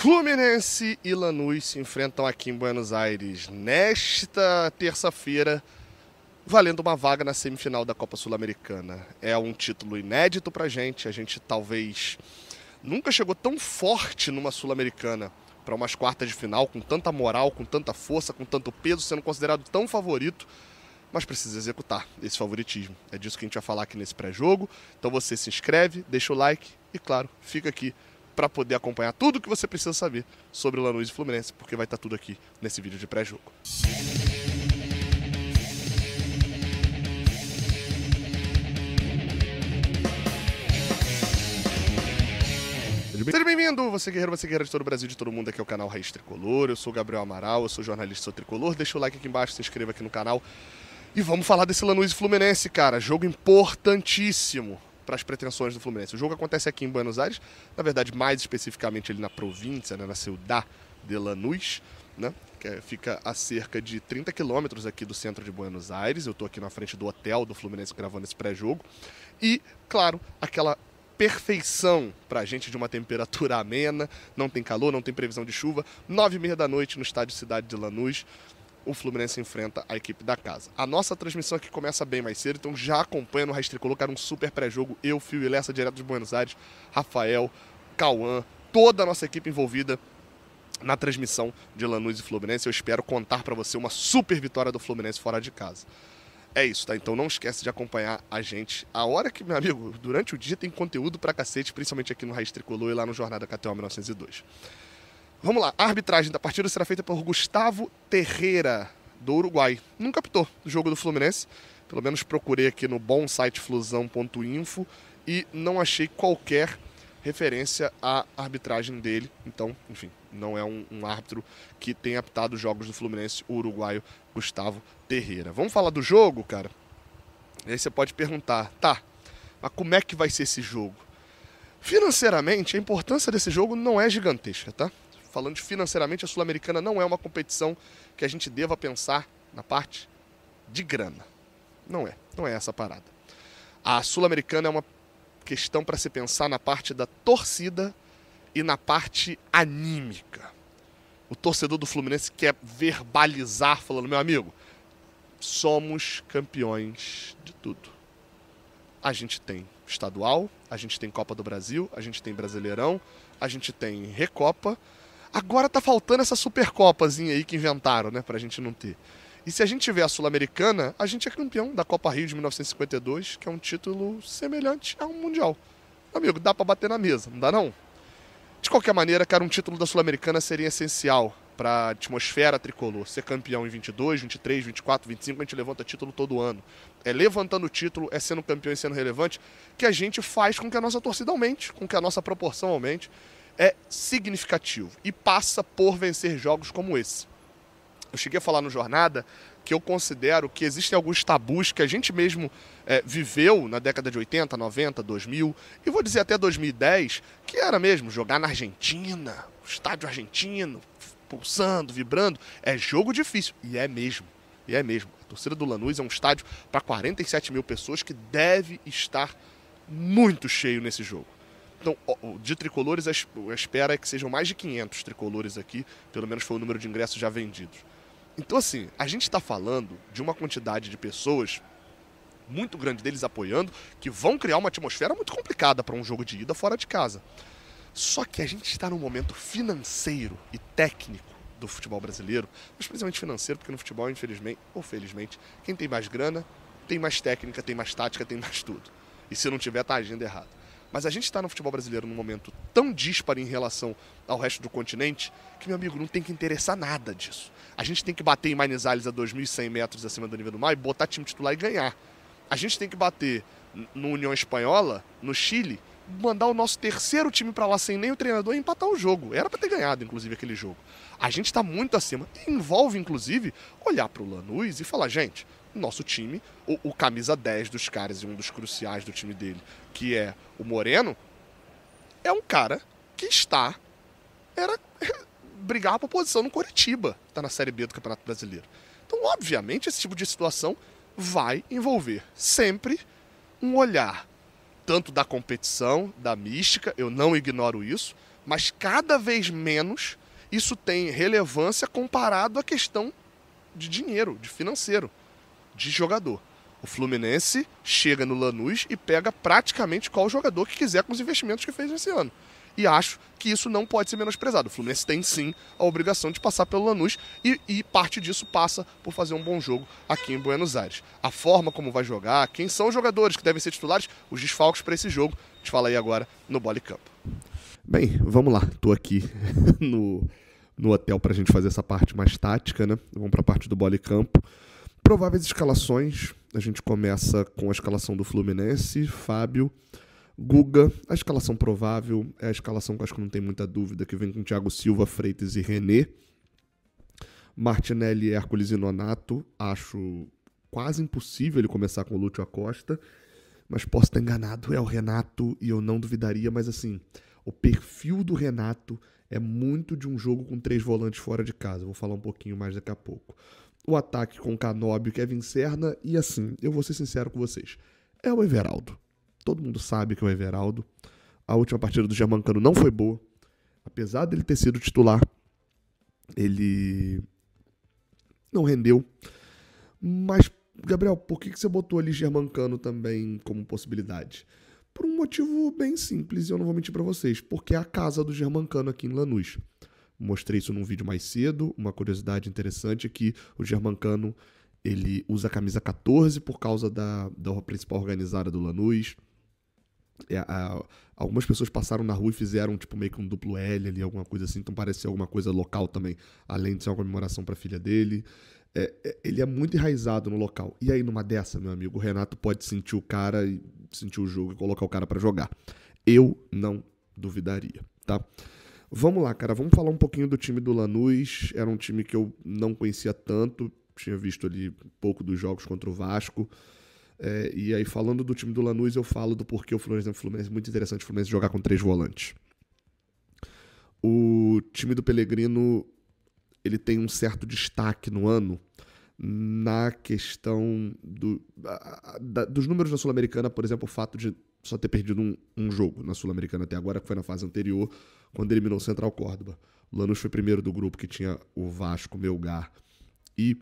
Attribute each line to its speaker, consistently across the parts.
Speaker 1: Fluminense e Lanús se enfrentam aqui em Buenos Aires nesta terça-feira, valendo uma vaga na semifinal da Copa Sul-Americana. É um título inédito pra gente, a gente talvez nunca chegou tão forte numa Sul-Americana para umas quartas de final, com tanta moral, com tanta força, com tanto peso, sendo considerado tão favorito, mas precisa executar esse favoritismo. É disso que a gente vai falar aqui nesse pré-jogo. Então você se inscreve, deixa o like e, claro, fica aqui para poder acompanhar tudo o que você precisa saber sobre o Lanús e Fluminense, porque vai estar tudo aqui nesse vídeo de pré-jogo. Seja bem-vindo, você guerreiro de todo o Brasil, de todo mundo. Aqui é o canal Raiz Tricolor, eu sou o Gabriel Amaral, eu sou jornalista, sou tricolor. Deixa o like aqui embaixo, se inscreva aqui no canal. E vamos falar desse Lanús e Fluminense, cara. Jogo importantíssimo para as pretensões do Fluminense. O jogo acontece aqui em Buenos Aires, na verdade, mais especificamente ali na província, né, na Ciudad de Lanús, né, que fica a cerca de 30 quilômetros aqui do centro de Buenos Aires. Eu estou aqui na frente do hotel do Fluminense gravando esse pré-jogo. E, claro, aquela perfeição pra gente de uma temperatura amena, não tem calor, não tem previsão de chuva. 9h30 da noite no estádio Cidade de Lanús, o Fluminense enfrenta a equipe da casa. A nossa transmissão aqui começa bem mais cedo, então já acompanha no Raiz Tricolor, cara, um super pré-jogo. Eu, Fio e Lessa, direto de Buenos Aires, Rafael, Cauã, toda a nossa equipe envolvida na transmissão de Lanús e Fluminense. Eu espero contar pra você uma super vitória do Fluminense fora de casa. É isso, tá? Então não esquece de acompanhar a gente. A hora que, meu amigo, durante o dia tem conteúdo pra cacete, principalmente aqui no Raiz Tricolor e lá no Jornada KTO 1902. Vamos lá, a arbitragem da partida será feita por Gustavo Terreira, do Uruguai. Nunca apitou o jogo do Fluminense, pelo menos procurei aqui no bom site flusão.info e não achei qualquer referência à arbitragem dele. Então, enfim, não é um árbitro que tenha apitado os jogos do Fluminense, o uruguaio Gustavo Terreira. Vamos falar do jogo, cara? E aí você pode perguntar, tá, mas como é que vai ser esse jogo? Financeiramente, a importância desse jogo não é gigantesca, tá? Falando de financeiramente, a Sul-Americana não é uma competição que a gente deva pensar na parte de grana. Não é essa a parada. A Sul-Americana é uma questão para se pensar na parte da torcida e na parte anímica. O torcedor do Fluminense quer verbalizar, falando, meu amigo, somos campeões de tudo. A gente tem estadual, a gente tem Copa do Brasil, a gente tem Brasileirão, a gente tem Recopa. Agora tá faltando essa Supercopazinha aí que inventaram, né, pra gente não ter. E se a gente tiver a Sul-Americana, a gente é campeão da Copa Rio de 1952, que é um título semelhante a um Mundial. Amigo, dá pra bater na mesa, não dá não? De qualquer maneira, cara, um título da Sul-Americana seria essencial pra atmosfera tricolor. Ser campeão em 22, 23, 24, 25, a gente levanta título todo ano. É levantando o título, é sendo campeão e sendo relevante, que a gente faz com que a nossa torcida aumente, com que a nossa proporção aumente. É significativo e passa por vencer jogos como esse. Eu cheguei a falar no Jornada que eu considero que existem alguns tabus que a gente mesmo viveu na década de 80, 90, 2000 e vou dizer até 2010, que era mesmo jogar na Argentina, o estádio argentino, pulsando, vibrando, é jogo difícil, e é mesmo. A torcida do Lanús é um estádio para 47 mil pessoas que deve estar muito cheio nesse jogo. Então, de tricolores, a espera é que sejam mais de 500 tricolores aqui, pelo menos foi o número de ingressos já vendidos. Então, assim, a gente está falando de uma quantidade de pessoas muito grande deles apoiando, que vão criar uma atmosfera muito complicada para um jogo de ida fora de casa. Só que a gente está num momento financeiro e técnico do futebol brasileiro, mas principalmente financeiro, porque no futebol, infelizmente ou felizmente, quem tem mais grana, tem mais técnica, tem mais tática, tem mais tudo. E se não tiver, tá agindo errado. Mas a gente está no futebol brasileiro num momento tão dísparo em relação ao resto do continente que, meu amigo, não tem que interessar nada disso. A gente tem que bater em Manizales a 2.100 metros acima do nível do mar e botar time titular e ganhar. A gente tem que bater no União Espanhola, no Chile, mandar o nosso terceiro time para lá sem nem o treinador e empatar o jogo. Era para ter ganhado, inclusive, aquele jogo. A gente está muito acima. E envolve, inclusive, olhar para o Lanús e falar, gente, nosso time, o camisa 10 dos caras e um dos cruciais do time dele, que é o Moreno, é um cara que era brigar por posição no Coritiba, que está na Série B do Campeonato Brasileiro. Então, obviamente, esse tipo de situação vai envolver sempre um olhar tanto da competição, da mística, eu não ignoro isso, Mas cada vez menos isso tem relevância comparado à questão de dinheiro, de financeiro, de jogador. O Fluminense chega no Lanús e pega praticamente qual jogador que quiser com os investimentos que fez esse ano. E acho que isso não pode ser menosprezado. O Fluminense tem sim a obrigação de passar pelo Lanús e parte disso passa por fazer um bom jogo aqui em Buenos Aires. A forma como vai jogar, quem são os jogadores que devem ser titulares, os desfalques para esse jogo, a gente fala aí agora no Bola e Campo. Bem, vamos lá. Tô aqui no hotel pra gente fazer essa parte mais tática, né? Vamos pra parte do Bola e Campo. Prováveis escalações. A gente começa com a escalação do Fluminense, Fábio, Guga. A escalação provável é a escalação que eu acho que não tem muita dúvida, que vem com Thiago Silva, Freitas e René. Martinelli, Hércules e Nonato. Acho quase impossível ele começar com o Lúcio Acosta, mas posso estar enganado. É o Renato e eu não duvidaria, mas assim, o perfil do Renato é muito de um jogo com 3 volantes fora de casa. Vou falar um pouquinho mais daqui a pouco. O ataque com Canóbio, Kevin Serna e assim, eu vou ser sincero com vocês, é o Everaldo. Todo mundo sabe que é o Everaldo. A última partida do Germancano não foi boa. Apesar dele ter sido titular, ele não rendeu. Mas, Gabriel, por que você botou ali Germancano também como possibilidade? Por um motivo bem simples, e eu não vou mentir pra vocês, porque é a casa do Germancano aqui em Lanús. Mostrei isso num vídeo mais cedo. Uma curiosidade interessante é que o Germancano, ele usa a camisa 14 por causa da principal organizada do Lanús. Algumas pessoas passaram na rua e fizeram tipo meio que um duplo L ali, alguma coisa assim, então parece ser alguma coisa local também, além de ser uma comemoração pra filha dele. Ele é muito enraizado no local. E aí numa dessa, meu amigo, o Renato pode sentir o cara, e sentir o jogo e colocar o cara pra jogar. Eu não duvidaria, tá? Vamos lá, cara, vamos falar um pouquinho do time do Lanús. Era um time que eu não conhecia tanto, tinha visto ali pouco dos jogos contra o Vasco. E aí, falando do time do Lanús, eu falo do porquê o Fluminense é muito interessante o Fluminense jogar com 3 volantes. O time do Pellegrino, ele tem um certo destaque no ano na questão dos números da Sul-Americana, por exemplo, o fato de só ter perdido um jogo na Sul-Americana até agora, que foi na fase anterior, quando eliminou o Central Córdoba. O Lanús foi primeiro do grupo, que tinha o Vasco, Melgar e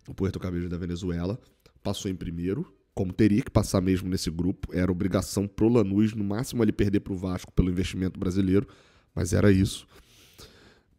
Speaker 1: o Puerto Cabello da Venezuela. Passou em primeiro, como teria que passar mesmo nesse grupo. Era obrigação pro Lanús, no máximo ele perder pro Vasco pelo investimento brasileiro, mas era isso.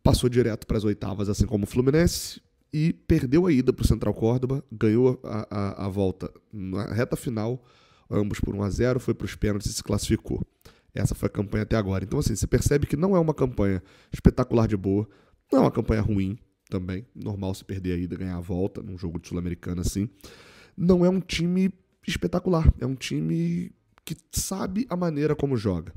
Speaker 1: Passou direto para as oitavas, assim como o Fluminense, e perdeu a ida pro Central Córdoba, ganhou a volta na reta final, ambos por 1-0, foi para os pênaltis e se classificou. Essa foi a campanha até agora. Então, assim, você percebe que não é uma campanha espetacular de boa, não é uma campanha ruim também. Normal se perder a ida e ganhar a volta num jogo de Sul-Americana assim. Não é um time espetacular, é um time que sabe a maneira como joga.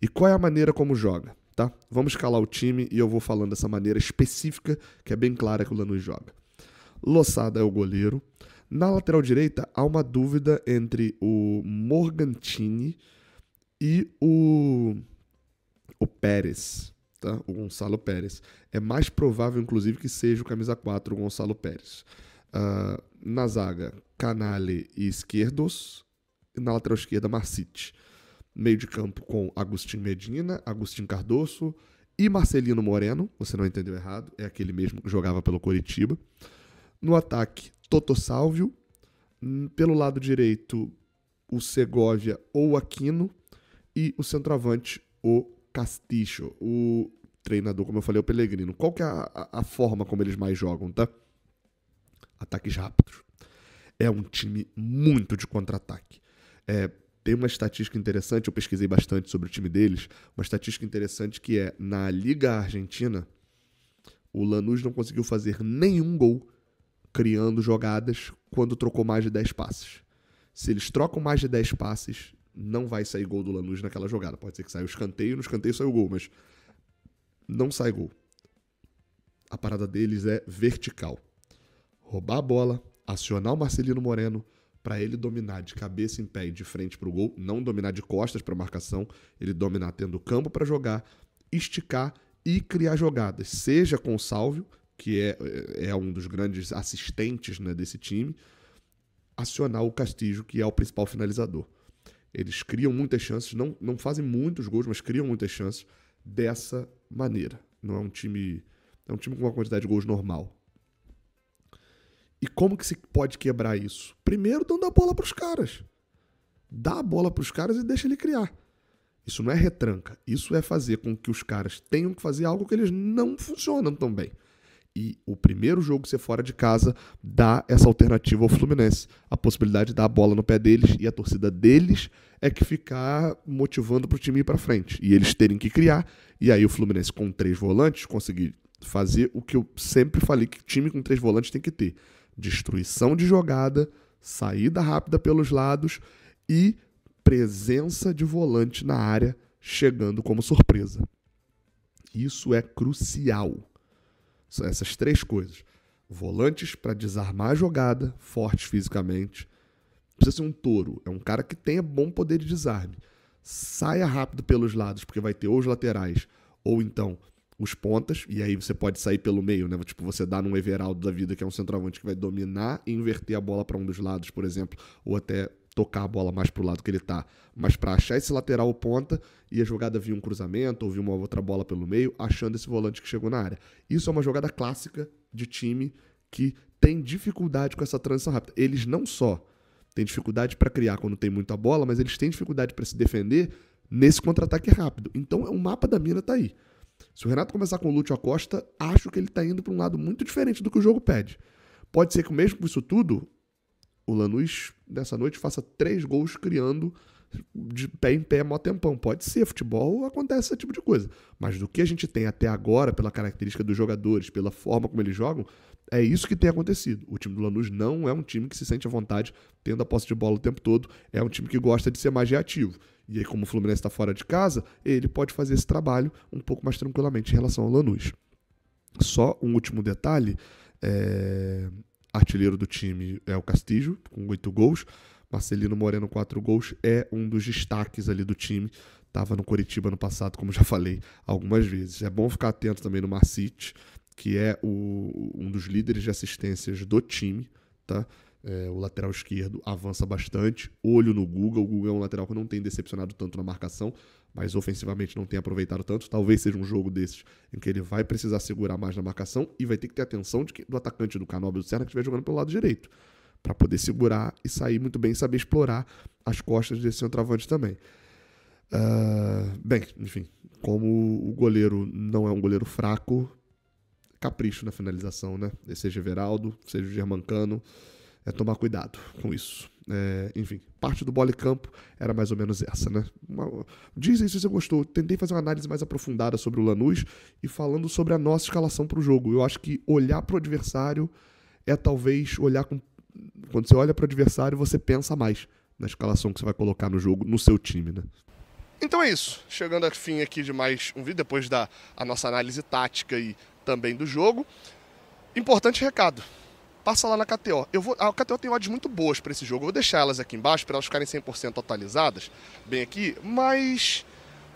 Speaker 1: E qual é a maneira como joga? Tá? Vamos escalar o time e eu vou falando dessa maneira específica, que é bem clara que o Lanús joga. Losada é o goleiro. Na lateral direita, há uma dúvida entre o Morgantini e o Pérez, tá? O Gonçalo Pérez. É mais provável, inclusive, que seja o camisa 4, o Gonçalo Pérez. Na zaga, Canale e Esquerdos. E na lateral esquerda, Marcite. Meio de campo com Agustín Medina, Agustín Cardoso e Marcelino Moreno. Você não entendeu errado, é aquele mesmo que jogava pelo Coritiba. No ataque, Toto Salvio. Pelo lado direito, o Segovia ou o Aquino. E o centroavante, o Castillo. O treinador, como eu falei, o Pellegrino. Qual que é a forma como eles mais jogam, tá? Ataques rápidos. É um time muito de contra-ataque. Tem uma estatística interessante, eu pesquisei bastante sobre o time deles, uma estatística interessante que é, na Liga Argentina, o Lanús não conseguiu fazer nenhum gol criando jogadas quando trocou mais de 10 passes. Se eles trocam mais de 10 passes, não vai sair gol do Lanús naquela jogada. Pode ser que saia o escanteio, no escanteio sai o gol, mas não sai gol. A parada deles é vertical. Roubar a bola, acionar o Marcelino Moreno para ele dominar de cabeça em pé e de frente para o gol, não dominar de costas para marcação, ele dominar tendo campo para jogar, esticar e criar jogadas, seja com o Salvio, que é um dos grandes assistentes, né, desse time, acionar o Castillo, que é o principal finalizador. Eles criam muitas chances, não fazem muitos gols, mas criam muitas chances. dessa maneira. Não é um time... É um time com uma quantidade de gols normal. E como que se pode quebrar isso? Primeiro, dando a bola para os caras. Dá a bola para os caras e deixa ele criar. Isso não é retranca. Isso é fazer com que os caras tenham que fazer algo que eles não funcionam tão bem. E o primeiro jogo ser fora de casa dá essa alternativa ao Fluminense. A possibilidade de dar a bola no pé deles e a torcida deles é que ficar motivando para o time ir para frente. E eles terem que criar. E aí o Fluminense com 3 volantes conseguir fazer o que eu sempre falei que time com 3 volantes tem que ter. Destruição de jogada, saída rápida pelos lados e presença de volante na área chegando como surpresa. Isso é crucial. São essas 3 coisas. Volantes para desarmar a jogada, fortes fisicamente. Precisa ser um touro. É um cara que tenha bom poder de desarme. Saia rápido pelos lados, porque vai ter ou os laterais, ou então os pontas, e aí você pode sair pelo meio, né? Tipo, você dá num Everaldo da vida, que é um centroavante que vai dominar e inverter a bola para um dos lados, por exemplo, ou até tocar a bola mais pro lado que ele tá. Mas para achar esse lateral ou ponta, e a jogada vir um cruzamento, ou vir uma outra bola pelo meio, achando esse volante que chegou na área. Isso é uma jogada clássica de time que tem dificuldade com essa transição rápida. Eles não só têm dificuldade para criar quando tem muita bola, mas eles têm dificuldade para se defender nesse contra-ataque rápido. Então, o mapa da mina tá aí. Se o Renato começar com o Lúcio Acosta, acho que ele está indo para um lado muito diferente do que o jogo pede. Pode ser que mesmo com isso tudo, o Lanús, dessa noite, faça 3 gols criando de pé em pé mó tempão. Pode ser, futebol acontece esse tipo de coisa. Mas do que a gente tem até agora, pela característica dos jogadores, pela forma como eles jogam, é isso que tem acontecido. O time do Lanús não é um time que se sente à vontade tendo a posse de bola o tempo todo. É um time que gosta de ser mais reativo. E aí, como o Fluminense está fora de casa, ele pode fazer esse trabalho um pouco mais tranquilamente em relação ao Lanús. Só um último detalhe, artilheiro do time é o Castillo, com 8 gols. Marcelino Moreno, 4 gols, é um dos destaques ali do time. Estava no Coritiba no passado, como já falei algumas vezes. É bom ficar atento também no Marcite, que é um dos líderes de assistências do time, tá? O lateral esquerdo avança bastante. Olho no Guga. O Guga é um lateral que não tem decepcionado tanto na marcação, mas ofensivamente não tem aproveitado tanto. Talvez seja um jogo desses em que ele vai precisar segurar mais na marcação e vai ter que ter atenção do atacante do Canóbio do Serra que estiver jogando pelo lado direito, para poder segurar e sair muito bem e saber explorar as costas desse centroavante também. Bem, enfim, como o goleiro não é um goleiro fraco, capricho na finalização, né? Seja Everaldo, seja o Germancano, tomar cuidado com isso. Enfim, parte do bola e campo era mais ou menos essa, né? Diz aí se você gostou. Tentei fazer uma análise mais aprofundada sobre o Lanús e falando sobre a nossa escalação para o jogo. Eu acho que olhar para o adversário é talvez olhar com... Quando você olha para o adversário, você pensa mais na escalação que você vai colocar no jogo, no seu time, né? Então é isso. Chegando ao fim aqui de mais um vídeo, depois da nossa análise tática e também do jogo. Importante recado. Passa lá na KTO. A KTO tem odds muito boas para esse jogo. Eu vou deixar elas aqui embaixo para elas ficarem 100% atualizadas, bem aqui. Mas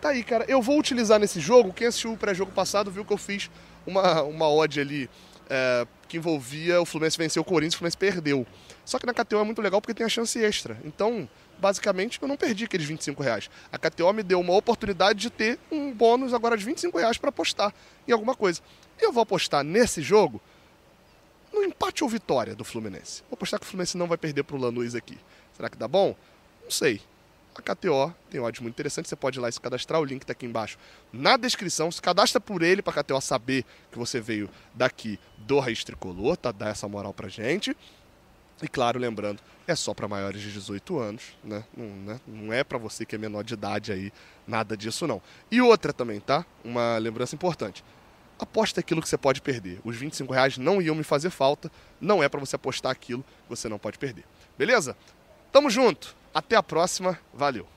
Speaker 1: tá aí, cara. Eu vou utilizar nesse jogo. Quem assistiu o pré-jogo passado viu que eu fiz uma odd ali que envolvia o Fluminense vencer o Corinthians, o Fluminense perdeu. Só que na KTO é muito legal porque tem a chance extra. Então, basicamente, eu não perdi aqueles R$25. A KTO me deu uma oportunidade de ter um bônus agora de R$25 para apostar em alguma coisa. E eu vou apostar nesse jogo no empate ou vitória do Fluminense. Vou apostar que o Fluminense não vai perder para o Lanús aqui. Será que dá bom? Não sei. A KTO tem odds muito interessante, você pode ir lá e se cadastrar, o link está aqui embaixo na descrição. Se cadastra por ele para a KTO saber que você veio daqui do Raiz Tricolor, tá? Dá essa moral pra gente. E claro, lembrando, é só para maiores de 18 anos, né? Não é para você que é menor de idade aí, nada disso não. E outra também, tá? Uma lembrança importante. Aposta aquilo que você pode perder. Os R$25 não iam me fazer falta, não é para você apostar aquilo que você não pode perder. Beleza? Tamo junto, até a próxima, valeu!